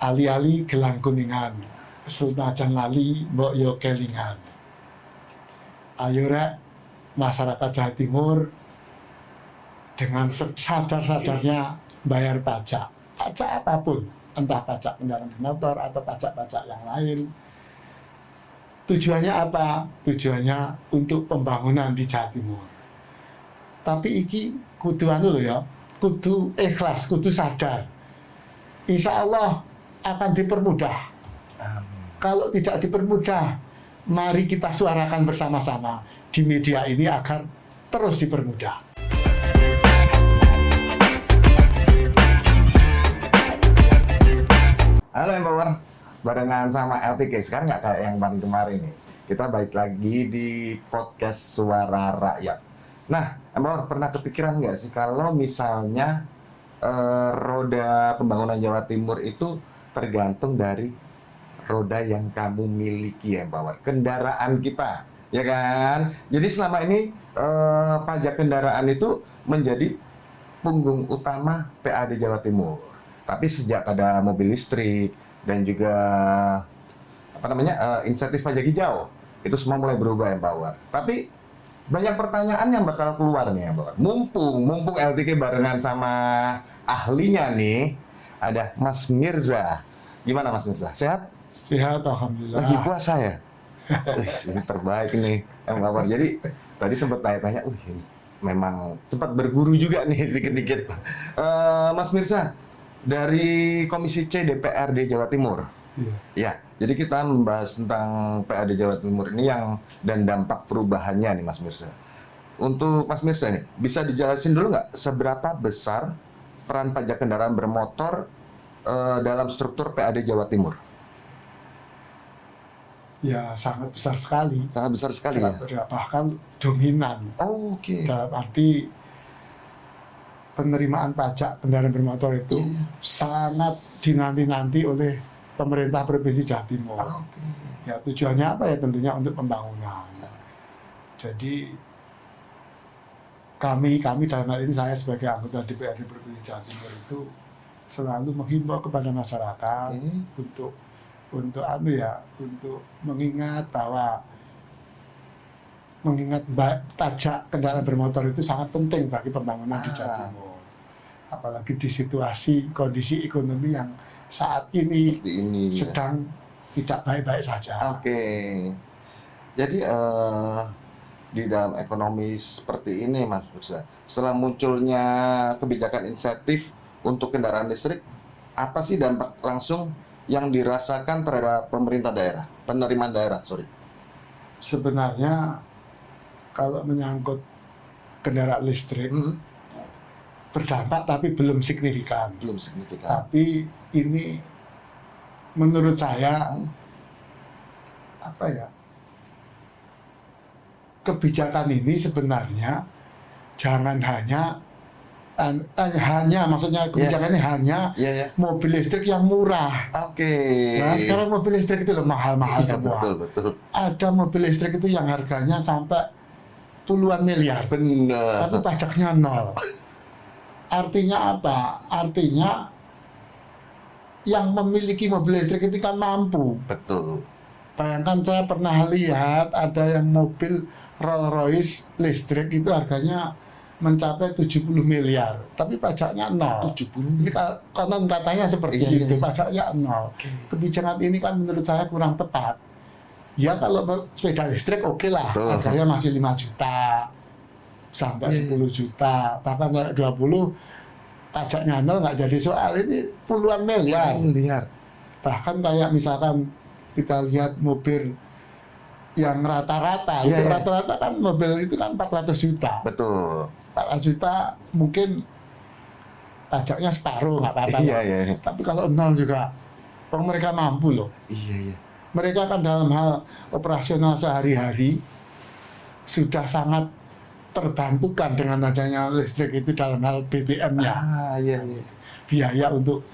Ali-ali gelang kuningan, senajan lali mbok yo kelingan. Ayo rek masyarakat Jawa Timur dengan sadar-sadarnya bayar pajak apapun, entah pajak kendaraan bermotor atau pajak-pajak yang lain. Tujuannya apa? Tujuannya untuk pembangunan di Jawa Timur. Tapi iki kudu anu lho ya, kudu ikhlas, kudu sadar. Insya Allah akan dipermudah. Kalau tidak dipermudah, mari kita suarakan bersama-sama di media ini agar terus dipermudah. Halo Empower, barengan sama LTK. Sekarang nggak kayak yang kemarin nih. Kita balik lagi di podcast Suara Rakyat. Nah, Empower pernah kepikiran nggak sih kalau misalnya roda pembangunan Jawa Timur itu tergantung dari roda yang kamu miliki, Empower, kendaraan kita, ya kan? Jadi selama ini pajak kendaraan itu menjadi punggung utama PAD Jawa Timur. Tapi sejak ada mobil listrik dan juga insentif pajak hijau, itu semua mulai berubah, Empower. Tapi banyak pertanyaan yang bakal keluar nih, Empower. Mumpung LTK barengan sama ahlinya nih, ada Mas Mirza. Gimana Mas Mirza? Sehat? Sehat, alhamdulillah. Lagi puasa ya? Ini terbaik nih, Empower. Jadi tadi sempat tanya-tanya, ini memang sempat berguru juga nih sedikit-sedikit. Mas Mirza, dari Komisi C DPRD Jawa Timur. Iya. Ya, jadi kita membahas tentang PAD Jawa Timur ini dan dampak perubahannya nih Mas Mirza. Untuk Mas Mirza nih, bisa dijelasin dulu nggak seberapa besar peran pajak kendaraan bermotor dalam struktur PAD Jawa Timur? Ya, sangat besar sekali. Sangat besar sekali sangat ya? Bahkan dominan. Oh, oke. Dalam arti penerimaan pajak kendaraan bermotor itu sangat dinanti-nanti oleh pemerintah Provinsi Jawa Timur. Oke. Ya, tujuannya apa ya? Tentunya untuk pembangunan. Jadi kami dalam hal ini saya sebagai anggota DPRD Provinsi Jawa Timur itu selalu menghimbau kepada masyarakat untuk mengingat bahwa pajak kendaraan bermotor itu sangat penting bagi pembangunan di Jawa Timur. Apalagi di situasi kondisi ekonomi yang saat ini sedang tidak baik-baik saja. Oke. Jadi di dalam ekonomi seperti ini, Mas Mirza, setelah munculnya kebijakan insentif untuk kendaraan listrik, apa sih dampak langsung yang dirasakan terhadap penerimaan daerah? Sebenarnya kalau menyangkut kendaraan listrik berdampak tapi belum signifikan. Tapi ini menurut saya kebijakan ini sebenarnya jangan maksudnya kebijakan ini hanya mobil listrik yang murah. Oke. Nah, sekarang mobil listrik itu mahal-mahal semua. Betul. Ada mobil listrik itu yang harganya sampai puluhan miliar. Benar. Tapi pajaknya nol. Artinya apa? Artinya yang memiliki mobil listrik itu kan mampu. Betul. Bayangkan saya pernah lihat ada yang mobil Rolls Royce listrik itu harganya mencapai 70 miliar, tapi pajaknya nol. 70 miliar. Konon katanya seperti itu, pajaknya nol. Kebijakan ini kan menurut saya kurang tepat. Ya kalau sepeda listrik oke lah, harganya masih 5 juta sampai 10 juta, bahkan 20 pajaknya nol nggak jadi soal. Ini puluhan miliar. Bahkan kayak misalkan kita lihat mobil yang rata-rata, rata-rata kan mobil itu kan 400 juta. Betul. 400 juta mungkin pajaknya separuh, nggak apa-apa. Iya. Tapi kalau nol juga, mereka mampu loh. Iya. Mereka kan dalam hal operasional sehari-hari sudah sangat terbantukan dengan adanya listrik itu dalam hal BBM-nya. Biaya untuk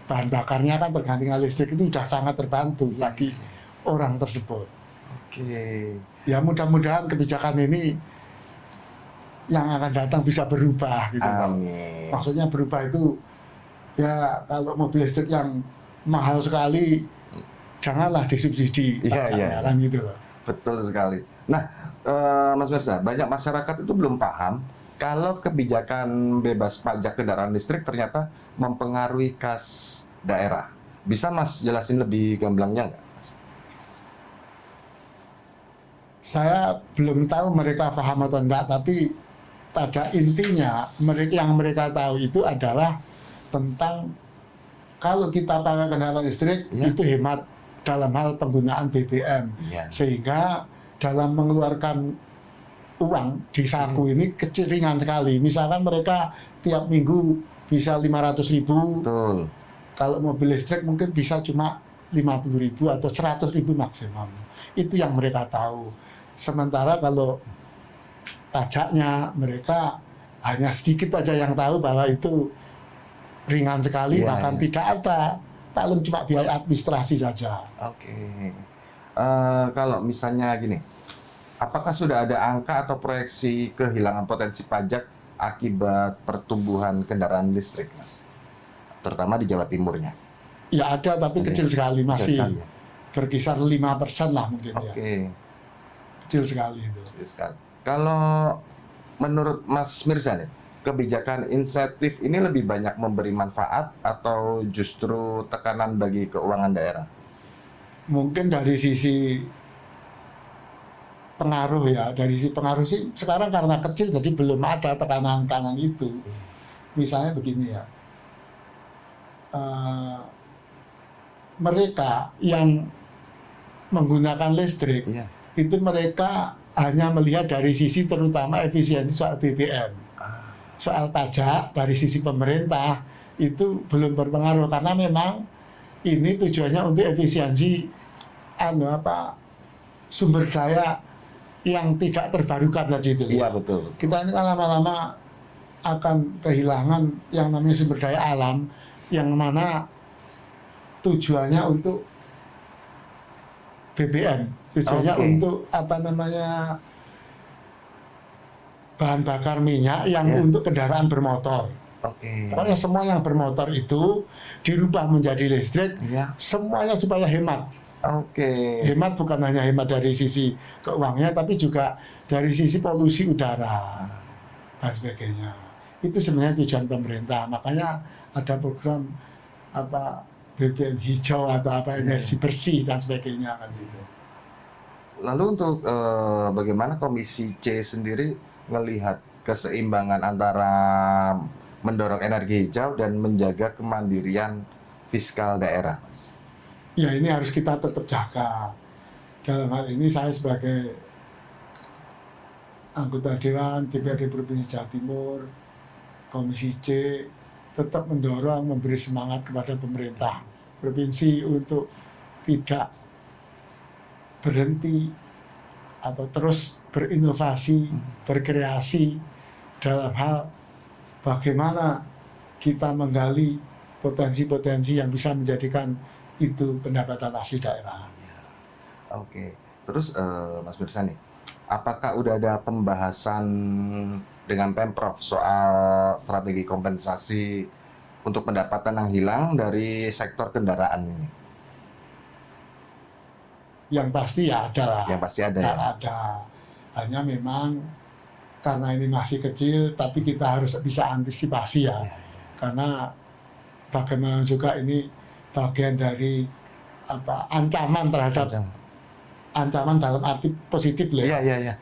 bahan bakarnya kan tergantung listrik itu sudah sangat terbantu bagi orang tersebut. Oke. Ya mudah-mudahan kebijakan ini yang akan datang bisa berubah gitu. Amin. Maksudnya berubah itu ya kalau mobil listrik yang mahal sekali, janganlah disubsidi Iya, iya. pajaknya, kan gitu loh. Betul sekali. Nah, Mas Mirza, banyak masyarakat itu belum paham kalau kebijakan bebas pajak kendaraan listrik ternyata mempengaruhi kas daerah. Bisa Mas jelasin lebih gamblangnya nggak, Mas? Saya belum tahu mereka paham atau enggak, tapi pada intinya yang mereka tahu itu adalah tentang kalau kita pakai kendaraan listrik Ya. itu hemat dalam hal penggunaan BBM, Iya. sehingga dalam mengeluarkan uang di saku ini kecil ringan sekali. Misalkan mereka tiap minggu bisa 500.000, Betul. kalau mobil listrik mungkin bisa cuma 50.000 atau 100.000 maksimum. Itu yang mereka tahu. Sementara kalau pajaknya mereka hanya sedikit aja yang tahu bahwa itu ringan sekali, Iya, bahkan iya. tidak ada, paling cuma biaya administrasi saja. Oke. Kalau misalnya gini, apakah sudah ada angka atau proyeksi kehilangan potensi pajak akibat pertumbuhan kendaraan listrik, Mas? Terutama di Jawa Timurnya. Ya ada, tapi Oke. kecil sekali, masih Kecil sekali ya? berkisar 5% lah mungkin ya. Oke. Kecil sekali itu. Kecil sekali. Kalau menurut Mas Mirza nih, kebijakan insentif ini lebih banyak memberi manfaat atau justru tekanan bagi keuangan daerah? Mungkin dari sisi pengaruh ya, dari sisi pengaruh sih sekarang karena kecil jadi belum ada tekanan-tekanan itu. Misalnya begini ya, mereka yang menggunakan listrik Iya. itu mereka hanya melihat dari sisi terutama efisiensi soal BBM. Soal pajak dari sisi pemerintah itu belum berpengaruh karena memang ini tujuannya untuk efisiensi sumber daya yang tidak terbarukan tadi itu. Iya, betul. Kita ini kan lama-lama akan kehilangan yang namanya sumber daya alam yang mana tujuannya untuk BBM, tujuannya Oke. untuk bahan bakar minyak yang Ya. untuk kendaraan bermotor. Oke. Pokoknya semua yang bermotor itu dirubah menjadi listrik, Iya. semuanya supaya hemat. Oke. Hemat bukan hanya hemat dari sisi keuangannya, tapi juga dari sisi polusi udara dan sebagainya. Itu sebenarnya tujuan pemerintah. Makanya ada program BBM hijau atau energi bersih dan sebagainya kan gitu. Lalu untuk bagaimana Komisi C sendiri melihat keseimbangan antara mendorong energi hijau dan menjaga kemandirian fiskal daerah, Mas? Ya ini harus kita tetap jaga. Dalam hal ini saya sebagai anggota Dewan DPRD Provinsi Jawa Timur, Komisi C, tetap mendorong, memberi semangat kepada pemerintah provinsi untuk tidak berhenti atau terus berinovasi, berkreasi dalam hal bagaimana kita menggali potensi-potensi yang bisa menjadikan itu pendapatan asli daerah. Oke. Terus Mas Mirza nih, apakah udah ada pembahasan dengan Pemprov soal strategi kompensasi untuk pendapatan yang hilang dari sektor kendaraan ini? Yang pasti ya ada lah. Yang pasti ada ya? Ada. Hanya memang karena ini masih kecil, tapi kita harus bisa antisipasi ya. Karena bagaimana juga ini bagian dari ancaman terhadap ancaman dalam arti positif loh ya. Iya.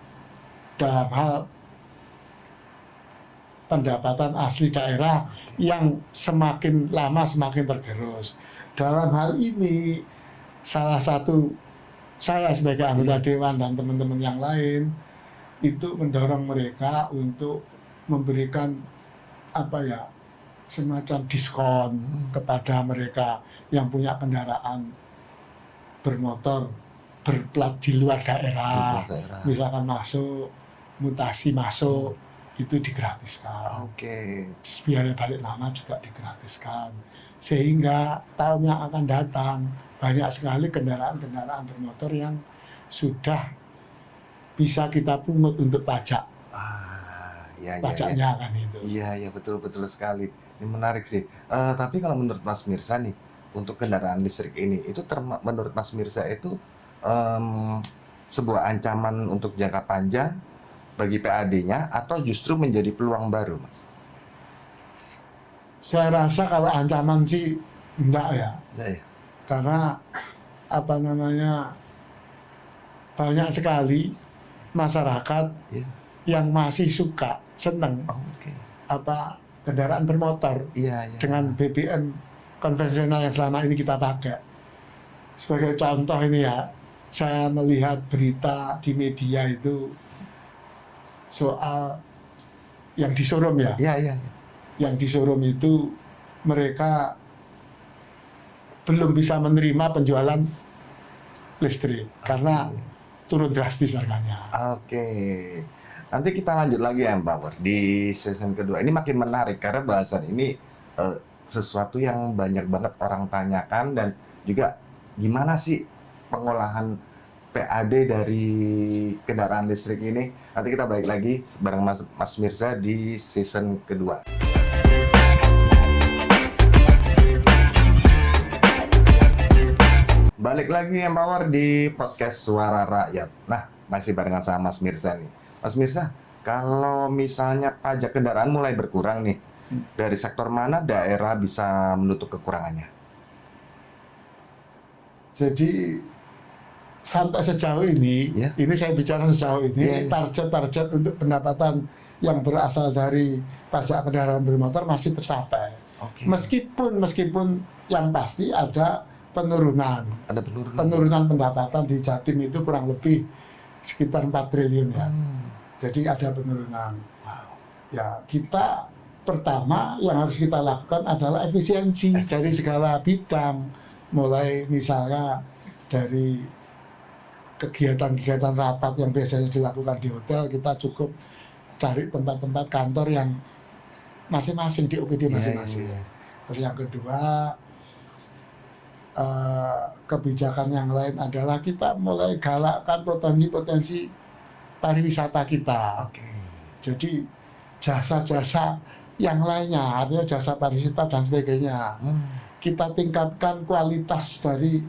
Dalam hal pendapatan asli daerah yang semakin lama semakin tergerus. Dalam hal ini salah satu saya sebagai anggota Dewan dan teman-teman yang lain itu mendorong mereka untuk memberikan semacam diskon kepada mereka yang punya kendaraan bermotor berplat di luar daerah. Misalkan masuk, mutasi masuk, itu digratiskan. Oke. Biaya balik nama juga digratiskan. Sehingga tahun yang akan datang banyak sekali kendaraan-kendaraan bermotor yang sudah bisa kita pungut untuk pajak. Pajaknya kan itu. Iya, betul sekali. Ini menarik sih. Tapi kalau menurut Mas Mirza nih, untuk kendaraan listrik ini itu menurut Mas Mirza itu sebuah ancaman untuk jangka panjang bagi PAD-nya atau justru menjadi peluang baru, Mas? Saya rasa kalau ancaman sih enggak ya, Nah, ya. karena apa namanya, banyak sekali masyarakat Iya. yang masih suka seneng Oh, oke. apa kendaraan bermotor Iya, iya. dengan BBM konvensional yang selama ini kita pakai. Sebagai contoh ini ya, saya melihat berita di media itu soal yang di showroom ya. Iya, iya, iya. Yang di showroom itu mereka belum bisa menerima penjualan listrik karena turun drastis harganya. Oke. Nanti kita lanjut lagi ya, Mbak War, di season kedua. Ini makin menarik karena bahasan ini sesuatu yang banyak banget orang tanyakan, dan juga gimana sih pengolahan PAD dari kendaraan listrik ini. Nanti kita balik lagi bareng Mas Mirza di season kedua. Balik lagi Empower di podcast Suara Rakyat. Nah, masih barengan sama Mas Mirza nih. Mas Mirza, kalau misalnya pajak kendaraan mulai berkurang nih, dari sektor mana daerah bisa menutup kekurangannya? Jadi sampai sejauh ini, Ya. ini saya bicara sejauh ini, Ya, ya. target-target untuk pendapatan yang berasal dari pajak kendaraan bermotor masih tercapai. Oke. Meskipun yang pasti ada penurunan. Ada penurunan. Penurunan pendapatan di Jatim itu kurang lebih sekitar 4 triliun ya. Jadi ada penurunan. Ya, kita pertama yang harus kita lakukan adalah efisiensi dari segala bidang. Mulai misalnya dari kegiatan-kegiatan rapat yang biasanya dilakukan di hotel, kita cukup cari tempat-tempat kantor yang masing-masing di OPD masing-masing. Iya, iya. Terus yang kedua, kebijakan yang lain adalah kita mulai galakkan potensi-potensi pariwisata kita. Oke. Jadi jasa-jasa yang lainnya, artinya jasa pariwisata dan sebagainya. Kita tingkatkan kualitas dari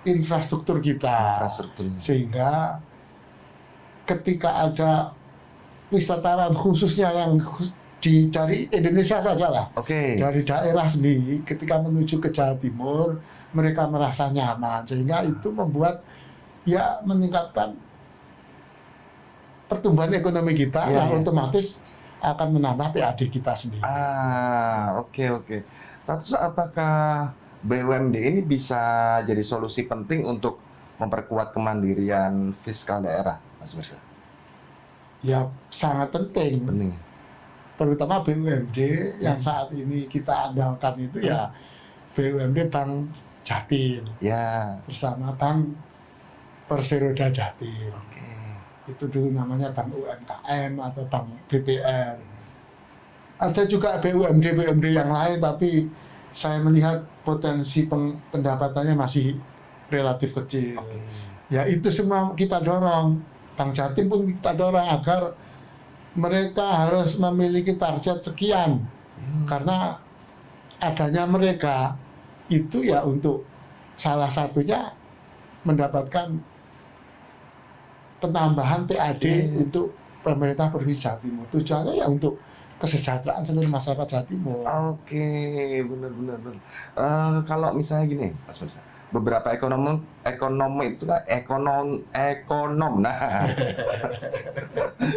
infrastruktur kita. Infrastrukturnya. Sehingga ketika ada wisatawan khususnya yang dari Indonesia saja lah, Oke. dari daerah sendiri, ketika menuju ke Jawa Timur, mereka merasa nyaman, sehingga itu membuat ya meningkatkan pertumbuhan ekonomi kita, Iya, yang iya. otomatis akan menambah PAD kita sendiri. Oke, oke. Terus apakah BUMD ini bisa jadi solusi penting untuk memperkuat kemandirian fiskal daerah, Mas Mirza? Ya sangat penting, Penting. terutama BUMD yang saat ini kita andalkan itu ya BUMD Bank Jatim Ya. bersama Bank Perseroda Jatim. Oke. Itu dulu namanya Bank UMKM atau Bank BPR. Ada juga BUMD yang lain, tapi saya melihat potensi pendapatannya masih relatif kecil. Ya itu semua kita dorong. Bank Jatim pun kita dorong agar mereka harus memiliki target sekian. Karena adanya mereka itu ya untuk salah satunya mendapatkan penambahan PAD untuk pemerintah Provinsi Jawa Timur. Tujuannya ya untuk kesejahteraan seluruh masyarakat Jawa Timur. Oke, benar. Kalau misalnya gini, Mas Mirza, beberapa ekonom itu kan ekonom. Nah,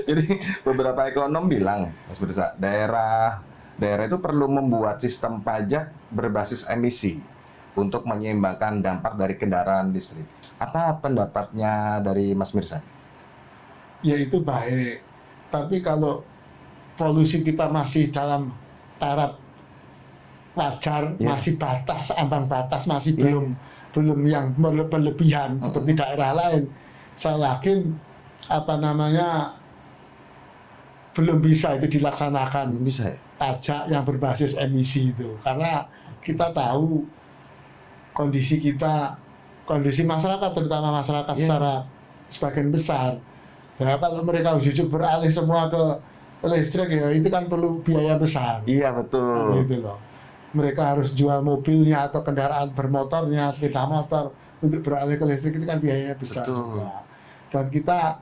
jadi beberapa ekonom bilang, Mas Mirza, daerah itu perlu membuat sistem pajak berbasis emisi untuk menyeimbangkan dampak dari kendaraan listrik. Apa pendapatnya dari Mas Mirza? Ya itu baik. Tapi kalau polusi kita masih dalam taraf wajar, Ya. masih ambang batas, masih Ya. belum yang berlebihan seperti daerah lain, saya yakin belum bisa itu dilaksanakan Bisa ya? pajak yang berbasis emisi itu, karena kita tahu kondisi masyarakat, terutama masyarakat Ya. secara sebagian besar. Ya, kalau mereka ujuk-ujuk beralih semua ke listrik ya itu kan perlu biaya besar. Iya, betul. Gitu loh. mereka harus jual mobilnya atau kendaraan bermotornya, sepeda motor untuk beralih ke listrik, itu kan biayanya besar juga. Dan kita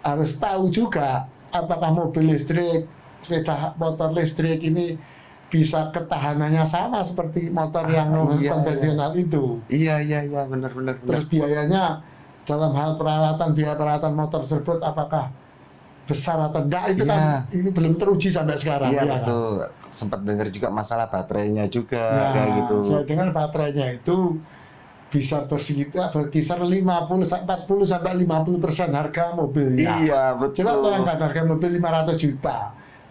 harus tahu juga apakah mobil listrik, sepeda motor listrik ini bisa ketahanannya sama seperti motor yang konvensional itu. Iya, benar. Terus biayanya dalam hal biaya perawatan motor tersebut apakah besar atau enggak, itu kan ini belum teruji sampai sekarang. Iya, ya betul. Kan? Sempat dengar juga masalah baterainya juga, kayak gitu. Saya dengar baterainya itu bisa berkisar 40 sampai 50% harga mobilnya. Iya, betul. Coba bayangkan harga mobil 500 juta.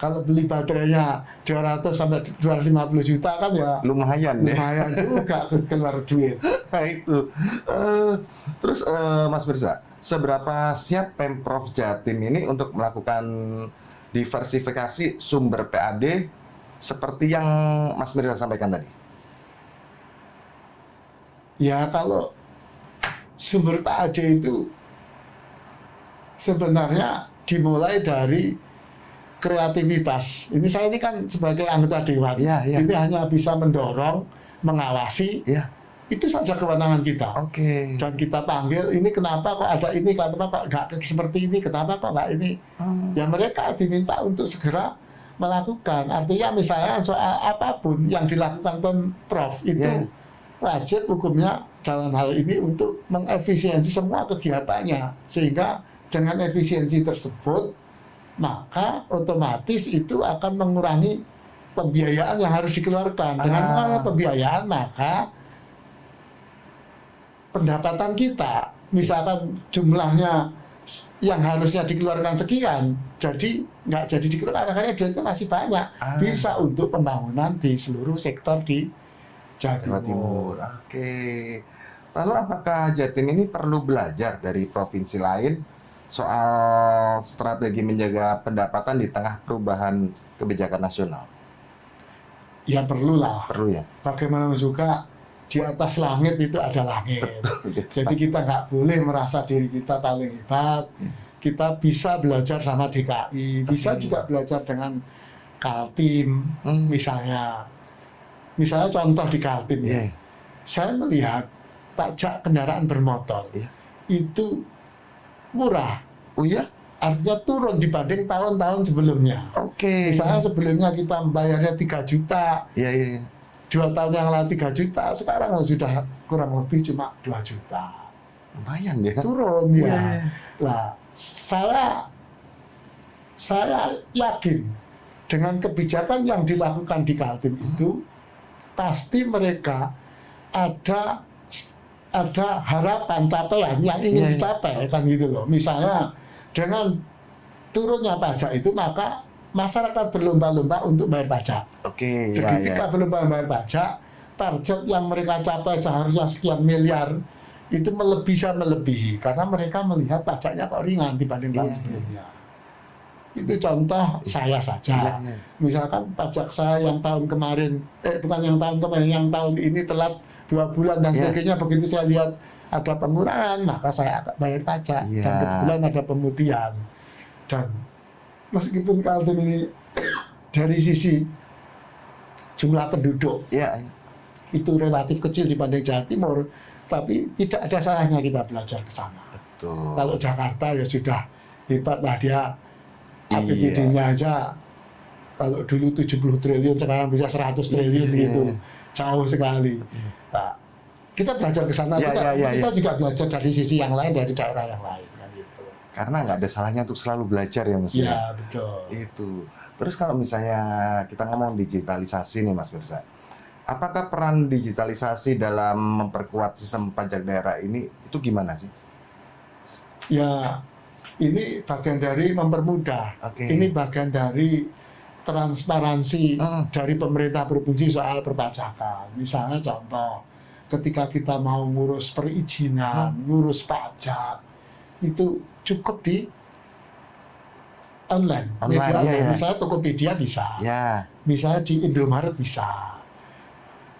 Kalau beli baterainya 200 sampai 250 juta kan ya lumayan juga keluar duit. Nah itu. Terus Mas Mirza, seberapa siap Pemprov Jatim ini untuk melakukan diversifikasi sumber PAD seperti yang Mas Mirza sampaikan tadi? Ya, kalau sumber PAD itu sebenarnya dimulai dari kreativitas. Ini kan sebagai anggota dewan. Ini hanya bisa mendorong, mengawasi. Itu saja kewenangan kita. Dan kita panggil, ini kenapa kok ada ini, kenapa kok nggak seperti ini, kenapa kok nggak ini. Ya mereka diminta untuk segera melakukan. Artinya misalnya soal apapun yang dilakukan Pemprov itu wajib hukumnya dalam hal ini untuk mengefisiensi semua kegiatannya. Sehingga dengan efisiensi tersebut, maka otomatis itu akan mengurangi pembiayaan yang harus dikeluarkan. Dengan mengurangi pembiayaan, maka pendapatan kita, misalkan jumlahnya yang harusnya dikeluarkan sekian, jadi nggak jadi dikeluarkan, akhirnya duitnya masih banyak, bisa untuk pembangunan di seluruh sektor di Jawa Timur. Lalu apakah Jatim ini perlu belajar dari provinsi lain soal strategi menjaga pendapatan di tengah perubahan kebijakan nasional? Ya perlulah. Perlu ya. Bagaimana juga di atas langit itu ada langit. Jadi kita nggak boleh merasa diri kita paling hebat. Kita bisa belajar sama DKI, bisa juga belajar dengan Kaltim, misalnya. Misalnya contoh di Kaltim ya. Saya melihat pajak kendaraan bermotor itu murah. Oh ya? Artinya turun dibanding tahun-tahun sebelumnya. Misalnya sebelumnya kita membayarnya 3 juta. 2 tahun yang lalu 3 juta, sekarang sudah kurang lebih cuma 2 juta. Lumayan ya? Turun ya. Nah, saya yakin dengan kebijakan yang dilakukan di Kaltim itu, pasti mereka ada harapan capaian yang ingin dicapai kan gitu loh. Misalnya dengan turunnya pajak itu, maka masyarakat berlomba-lomba untuk bayar pajak. Jadi ketika berlomba bayar pajak, target yang mereka capai seharusnya sekian miliar itu melebihi karena mereka melihat pajaknya kok ringan dibanding tahun sebelumnya. Itu contoh saya saja. Misalkan pajak saya yang tahun kemarin, yang tahun ini telat 2 bulan dan sebagainya, begitu saya lihat ada pengurangan, maka saya akan bayar pajak. Dan kebetulan ada pemutihan. Dan meskipun Kaltim ini dari sisi jumlah penduduk itu relatif kecil dibanding Jawa Timur, tapi tidak ada salahnya kita belajar ke sana. Kalau Jakarta ya sudah hebat lah, dia APBD-nya aja kalau dulu 70 triliun sekarang bisa 100 triliun gitu. Jauh sekali. Nah, kita belajar ke sana juga. Kita juga belajar dari sisi yang lain, dari daerah yang lain kan gitu. Karena nggak ada salahnya untuk selalu belajar ya Mas. Iya, betul. Itu. Terus kalau misalnya kita ngomong digitalisasi nih Mas Mirza, apakah peran digitalisasi dalam memperkuat sistem pajak daerah ini itu gimana sih? Ya, ini bagian dari mempermudah. Ini bagian dari transparansi dari pemerintah provinsi soal perpajakan. Misalnya contoh, ketika kita mau ngurus perizinan, ngurus pajak, itu cukup di online. Misalnya Tokopedia bisa, misalnya di Indomaret bisa.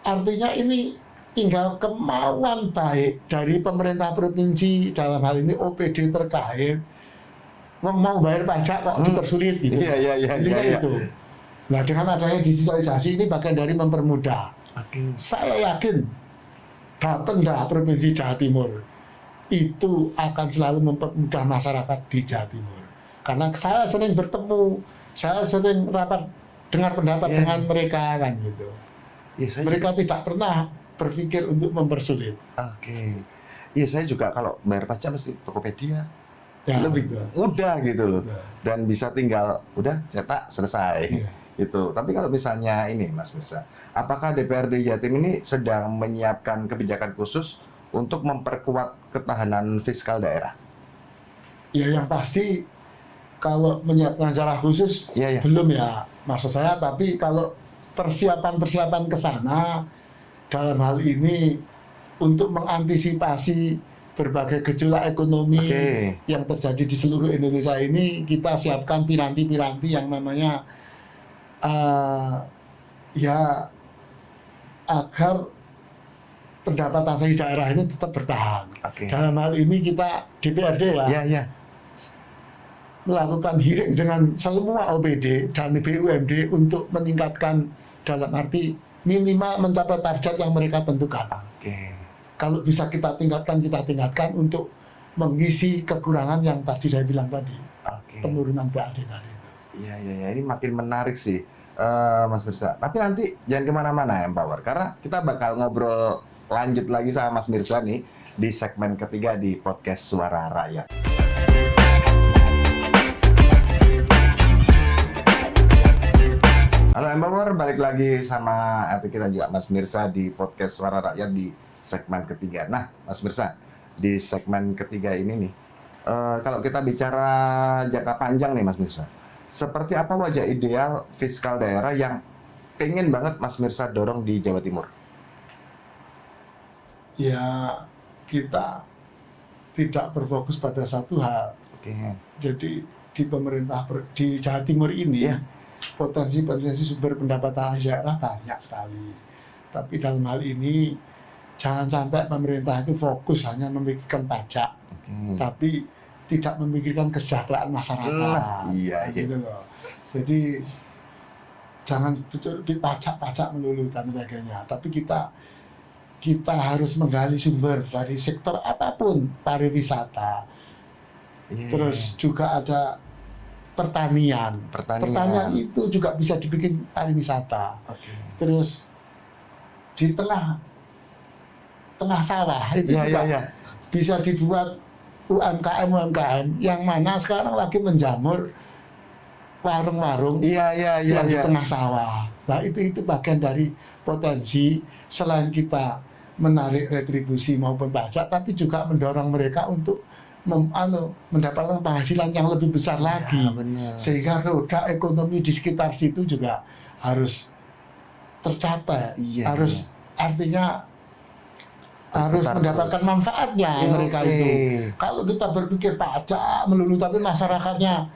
Artinya ini tinggal kemauan baik dari pemerintah provinsi, dalam hal ini OPD terkait, mau bayar pajak kok dipersulit gitu. Itu. Nah, dengan adanya digitalisasi ini bagian dari mempermudah. Oke. Saya yakin Bapenda Provinsi Jawa Timur itu akan selalu mempermudah masyarakat di Jawa Timur. Karena saya sering bertemu, saya sering rapat dengar pendapat dengan mereka kan gitu. Mereka tidak pernah berpikir untuk mempersulit. Oke. Iya, saya juga kalau bayar pajak mesti Tokopedia. Ya, Lebih gitu. mudah gitu loh. Mudah. Dan bisa tinggal udah cetak selesai. Iya. Gitu. Tapi kalau misalnya ini Mas Mirsa, apakah DPRD Jatim ini sedang menyiapkan kebijakan khusus untuk memperkuat ketahanan fiskal daerah? Ya yang pasti kalau menyiapkan secara khusus Iya. belum ya maksud saya, tapi kalau persiapan ke sana dalam hal ini untuk mengantisipasi berbagai gejolak ekonomi yang terjadi di seluruh Indonesia ini, kita siapkan piranti-piranti yang namanya ya agar pendapatan dari daerah ini tetap bertahan. Dalam hal ini kita DPRD melakukan hearing dengan semua OPD dan BUMD untuk meningkatkan, dalam arti minimal mencapai target yang mereka tentukan. Kalau bisa kita tingkatkan untuk mengisi kekurangan yang tadi saya bilang tadi, penurunan PAD tadi itu. Iya, ini makin menarik sih, Mas Mirsa. Tapi nanti jangan kemana-mana Empower, karena kita bakal ngobrol lanjut lagi sama Mas Mirsa nih di segmen ketiga di podcast Suara Rakyat. Halo Empower, balik lagi sama kita juga Mas Mirsa di podcast Suara Rakyat di segmen ketiga. Nah, Mas Mirsa, di segmen ketiga ini nih, kalau kita bicara jangka panjang nih Mas Mirsa, seperti apa wajah ideal fiskal daerah yang pengen banget Mas Mirsa dorong di Jawa Timur? Ya, kita tidak berfokus pada satu hal. Jadi di pemerintah di Jawa Timur ini potensi sumber pendapatan daerah banyak sekali. Tapi dalam hal ini jangan sampai pemerintah itu fokus hanya memikirkan pajak, tapi tidak memikirkan kesejahteraan masyarakat. Gitu loh. Jadi jangan betul pajak melulu dan sebagainya. Tapi kita harus menggali sumber dari sektor apapun, pariwisata. Terus juga ada pertanian itu juga bisa dibikin pariwisata. Terus di tengah sawah itu juga bisa dibuat UMKM yang mana sekarang lagi menjamur warung-warung yang di tengah sawah. Nah itu bagian dari potensi, selain kita menarik retribusi maupun pajak, tapi juga mendorong mereka untuk mendapatkan penghasilan yang lebih besar lagi. Sehingga roda ekonomi di sekitar situ juga harus tercapai. Artinya harus mendapatkan manfaatnya mereka itu. Kalau kita berpikir pajak melulu tapi masyarakatnya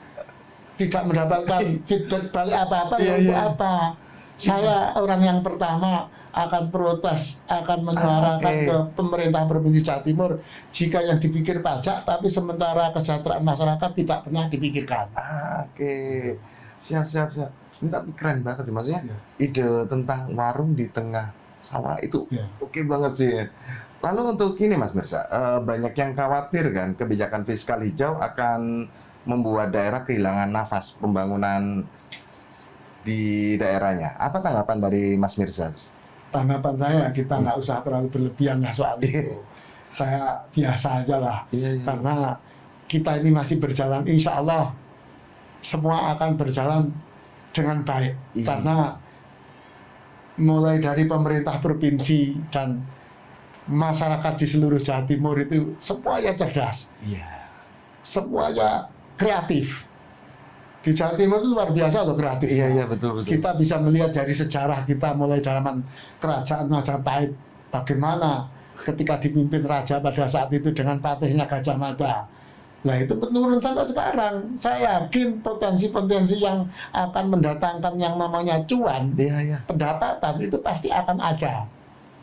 tidak mendapatkan feedback balik apa-apa, ya untuk apa? Saya orang yang pertama akan protes, akan menyuarakan ke pemerintah Provinsi Jawa Timur jika yang dipikir pajak tapi sementara kesejahteraan masyarakat tidak pernah dipikirkan. Siap. Ini tapi keren banget sih, maksudnya ide tentang warung di tengah sawah itu oke banget sih. Lalu untuk ini Mas Mirsa, banyak yang khawatir kan kebijakan fiskal hijau akan membuat daerah kehilangan nafas pembangunan di daerahnya. Apa tanggapan dari Mas Mirsa? Tanggapan saya, kita nggak usah terlalu berlebihan lah soal itu. Saya biasa aja lah, karena kita ini masih berjalan, insya Allah semua akan berjalan dengan baik. Karena mulai dari pemerintah provinsi dan masyarakat di seluruh Jawa Timur itu semuanya cerdas, semuanya kreatif. Di Jawa Timur itu luar biasa loh kreatif. Betul. Kita bisa melihat dari sejarah kita mulai zaman kerajaan Majapahit, bagaimana ketika dipimpin raja pada saat itu dengan patihnya Gajah Mada. Nah itu menurun sampai sekarang. Saya yakin potensi-potensi yang akan mendatangkan yang namanya cuan, pendapatan itu pasti akan ada.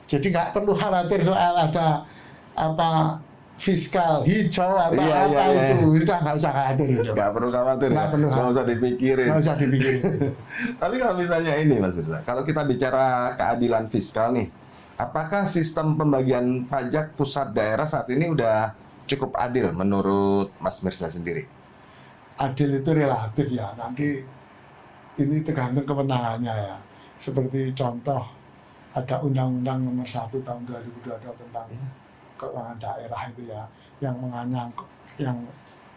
Jadi nggak perlu khawatir soal ada fiskal hijau atau Iya, apa iya, itu udah nggak usah khawatir itu. Nggak perlu khawatir, Nggak perlu nggak khawatir. usah dipikirin. Nggak usah dipikirin. Tapi kalau misalnya ini Mas Mirza, kalau kita bicara keadilan fiskal nih, apakah sistem pembagian pajak pusat daerah saat ini udah cukup adil menurut Mas Mirza sendiri? Adil itu relatif ya, nanti ini tergantung kewenangannya ya. Seperti contoh ada Undang-Undang Nomor 1 Tahun 2022 tentang keuangan daerah itu ya, yang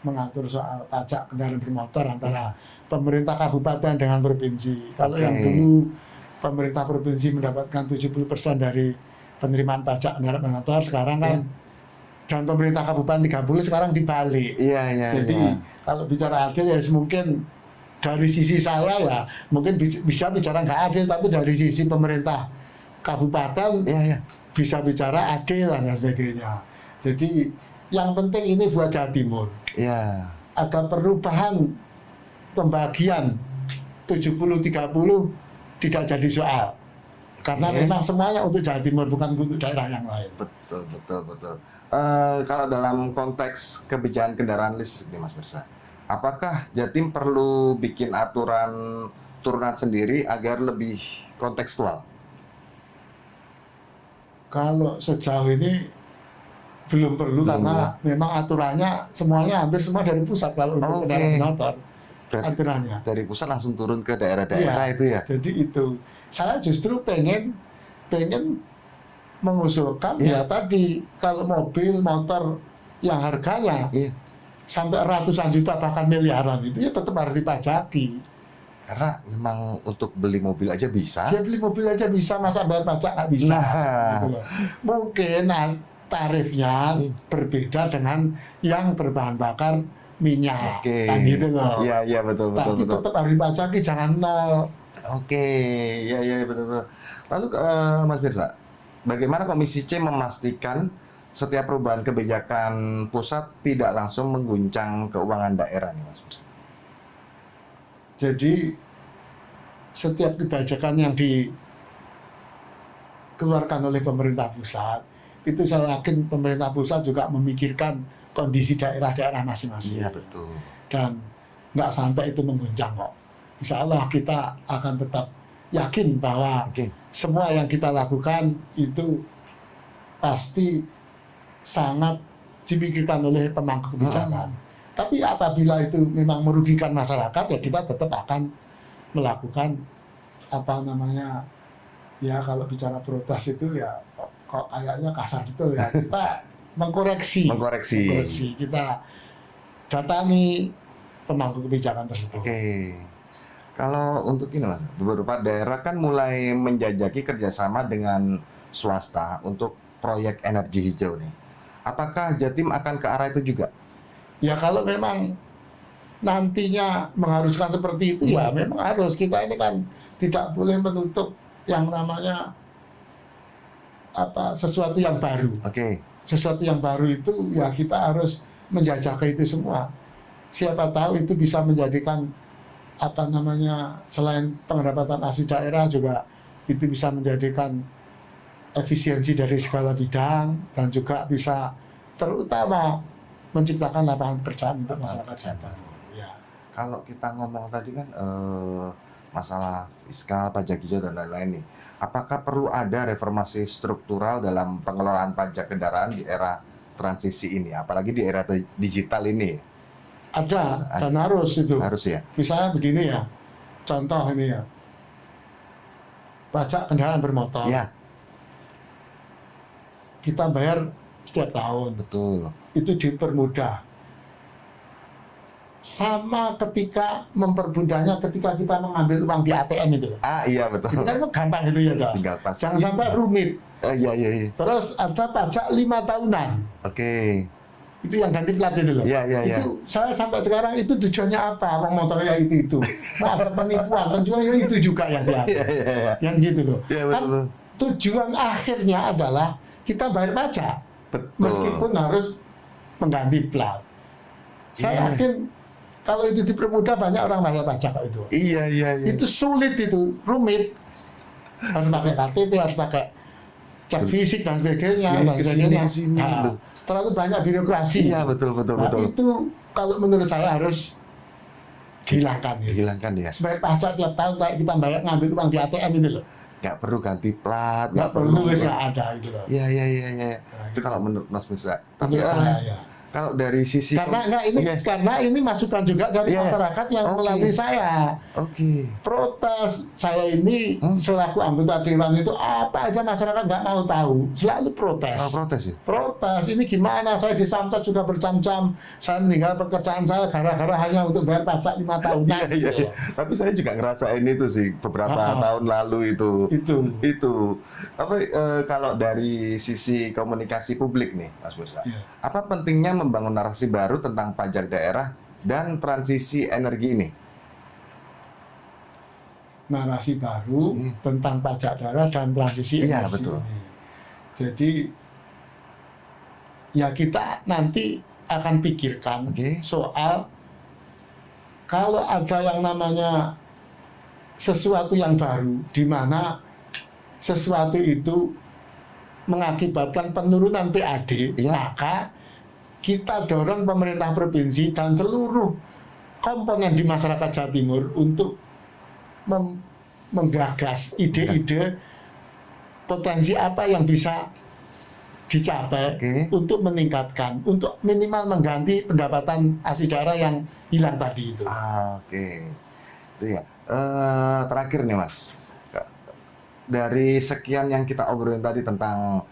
mengatur soal pajak kendaraan bermotor antara pemerintah kabupaten dengan provinsi. Kalau yang dulu pemerintah provinsi mendapatkan 70% dari penerimaan pajak kendaraan bermotor, sekarang kan dan pemerintah kabupaten 30, sekarang dibalik. Iya. Jadi kalau bicara adil ya mungkin dari sisi saya ya mungkin bisa bicara nggak adil, tapi dari sisi pemerintah kabupaten bisa bicara adil dan sebagainya. Jadi yang penting ini buat Jawa Timur. Iya. Ada perubahan pembagian 70-30 tidak jadi soal. Karena memang semuanya untuk Jawa Timur, bukan untuk daerah yang lain. Betul. Kalau dalam konteks kebijakan kendaraan listrik nih Mas Mirza, apakah Jatim perlu bikin aturan turunan sendiri agar lebih kontekstual? Kalau sejauh ini belum perlu karena memang aturannya semuanya hampir semua dari pusat kalau untuk kendaraan motor. Aturannya dari pusat langsung turun ke daerah-daerah itu ya. Jadi itu saya justru pengen mengusulkan ya tadi kalau mobil motor yang harganya sampai ratusan juta bahkan miliaran itu ya tetap harus dipajaki. Karena memang untuk beli mobil aja bisa. Dia beli mobil aja bisa, masa bayar pajak nggak bisa. Gitu loh. Mungkin tarifnya berbeda dengan yang berbahan bakar minyak, kan gitu loh. Iya betul. Tapi tetap harus dipajaki, jangan nol. Iya betul. Lalu Mas Mirza, bagaimana Komisi C memastikan setiap perubahan kebijakan pusat tidak langsung mengguncang keuangan daerah nih Mas Mirza? Jadi setiap kebijakan yang dikeluarkan oleh pemerintah pusat itu saya yakin pemerintah pusat juga memikirkan kondisi daerah-daerah masing-masing. Iya betul. Dan nggak sampai itu mengguncang kok. Insya Allah kita akan tetap yakin bahwa semua yang kita lakukan itu pasti sangat dipikirkan oleh pemangku kebijakan. Tapi apabila itu memang merugikan masyarakat ya kita tetap akan melakukan ya kalau bicara protes itu ya kok kayaknya kasar gitu ya, kita mengkoreksi, kita datangi pemangku kebijakan tersebut. Kalau untuk ini Mas, beberapa daerah kan mulai menjajaki kerjasama dengan swasta untuk proyek energi hijau nih. Apakah Jatim akan ke arah itu juga? Ya kalau memang nantinya mengharuskan seperti itu ya memang harus. Kita ini kan tidak boleh menutup yang namanya sesuatu yang baru. Sesuatu yang baru itu ya kita harus menjajaki itu semua. Siapa tahu itu bisa menjadikan selain pendapatan asli daerah juga itu bisa menjadikan efisiensi dari segala bidang dan juga bisa terutama menciptakan lapangan pekerjaan untuk masyarakat Jabar. Kalau kita ngomong tadi kan masalah fiskal, pajak hijau dan lain-lain nih, apakah perlu ada reformasi struktural dalam pengelolaan pajak kendaraan di era transisi ini, apalagi di era digital ini? Ada dan harus itu. Harus ya. Misalnya begini ya, contoh ini ya, pajak kendaraan bermotor. Kita bayar setiap tahun. Betul. Itu dipermudah. Sama ketika mempermudahnya ketika kita mengambil uang di ATM itu. Iya betul. Itu kan gampang itu ya toh. Jangan sampai rumit. Iya. Terus ada pajak 5 tahunan. Itu yang ganti plat itu loh. Itu saya sampai sekarang itu tujuannya apa? Orang motornya itu. Mau ada penipuan, tujuannya itu juga yang dia. Yang gitu loh. Kan tujuan akhirnya adalah kita bayar pajak. Meskipun harus mengganti plat. Saya yakin kalau itu dipermudah banyak orang bayar pajak itu. Iya. Itu sulit itu, rumit. Harus pakai KTP, harus pakai cek fisik dan sebagainya, Sini, dan sebagainya. kesini. Nah, terlalu banyak birokrasi. Iya, betul. Nah, itu kalau menurut saya harus dihilangkan. Ya. Dihilangkan ya. Sebagai pajak tiap tahun kayak kita bayar ngambil uang di ATM itu loh. Nggak perlu ganti plat, Nggak perlu, wis nggak ada itu loh. Iya. Nah, Itu kalau menurut Mas Mirza. Tapi Menurut saya ya. kalau dari sisi Karena ini Iya. karena ini masukan juga dari Iya. masyarakat yang Oke. melalui saya. Oke. Protes saya ini selaku anggota dewan itu apa aja masyarakat nggak mau tahu, selalu protes. Soal protes ya? Protes ini gimana? Saya disamcat sudah berjam-jam, saya meninggal pekerjaan saya gara-gara hanya untuk bayar pajak 5 tahunan. Iya. Tapi saya juga ngerasain itu sih beberapa tahun lalu itu. Itu. Tapi kalau dari sisi komunikasi publik nih, Mas Mirza, Iya. apa pentingnya membangun narasi baru tentang pajak daerah dan transisi energi ini? Narasi baru tentang pajak daerah dan transisi Iya, energi betul. ini. Jadi ya kita nanti akan pikirkan Oke. soal kalau ada yang namanya sesuatu yang baru di mana sesuatu itu mengakibatkan penurunan PAD, Iya. maka kita dorong pemerintah provinsi dan seluruh komponen di masyarakat Jawa Timur untuk menggagas ide-ide potensi apa yang bisa dicapai Oke. untuk meningkatkan, untuk minimal mengganti pendapatan asli daerah yang hilang tadi itu. Oke. Itu ya. Terakhir nih Mas, dari sekian yang kita obrolin tadi tentang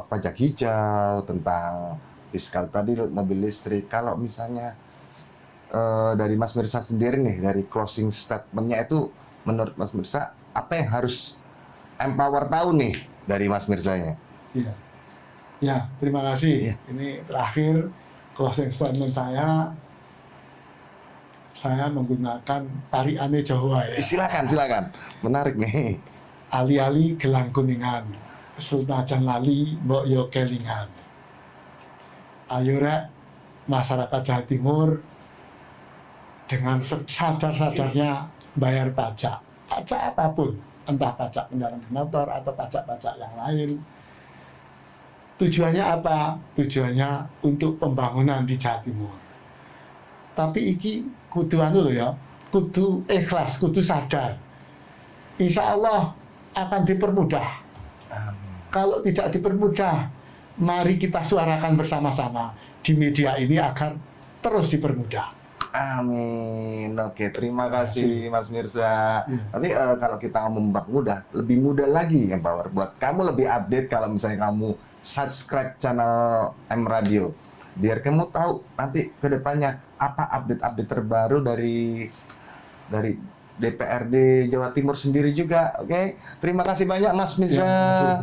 pajak hijau, tentang fiskal tadi, mobil listrik, kalau misalnya dari Mas Mirza sendiri nih, dari closing statement-nya itu menurut Mas Mirza, apa yang harus Empower tahu nih dari Mas Mirzanya? Iya. Ya, terima kasih. Iya. Ini terakhir closing statement saya menggunakan tariane Jawa ya. Silakan. Menarik nih. Ali-ali gelang kuningan, senajan lali mbok yo kelingan. Ayo rek masyarakat Jawa Timur dengan sadar-sadarnya bayar pajak. Pajak apapun, entah pajak kendaraan bermotor atau pajak-pajak yang lain. Tujuannya apa? Tujuannya untuk pembangunan di Jawa Timur. Tapi iki kudu anu lho ya, kudu ikhlas, kudu sadar. Insya Allah akan dipermudah. Kalau tidak dipermudah, mari kita suarakan bersama-sama di media ini agar terus dipermudah. Amin. Oke, terima kasih Mas Mirza. Tapi kalau kita ngomong mempermudah, lebih mudah lagi Empower. Buat kamu lebih update kalau misalnya kamu subscribe channel M Radio. Biar kamu tahu nanti ke depannya apa update-update terbaru dari DPRD Jawa Timur sendiri juga. Oke. Terima kasih banyak Mas Mirza.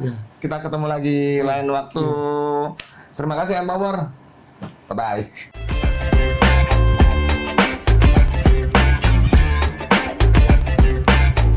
Ya. Kita ketemu lagi lain waktu. Terima kasih Empower. Bye-bye.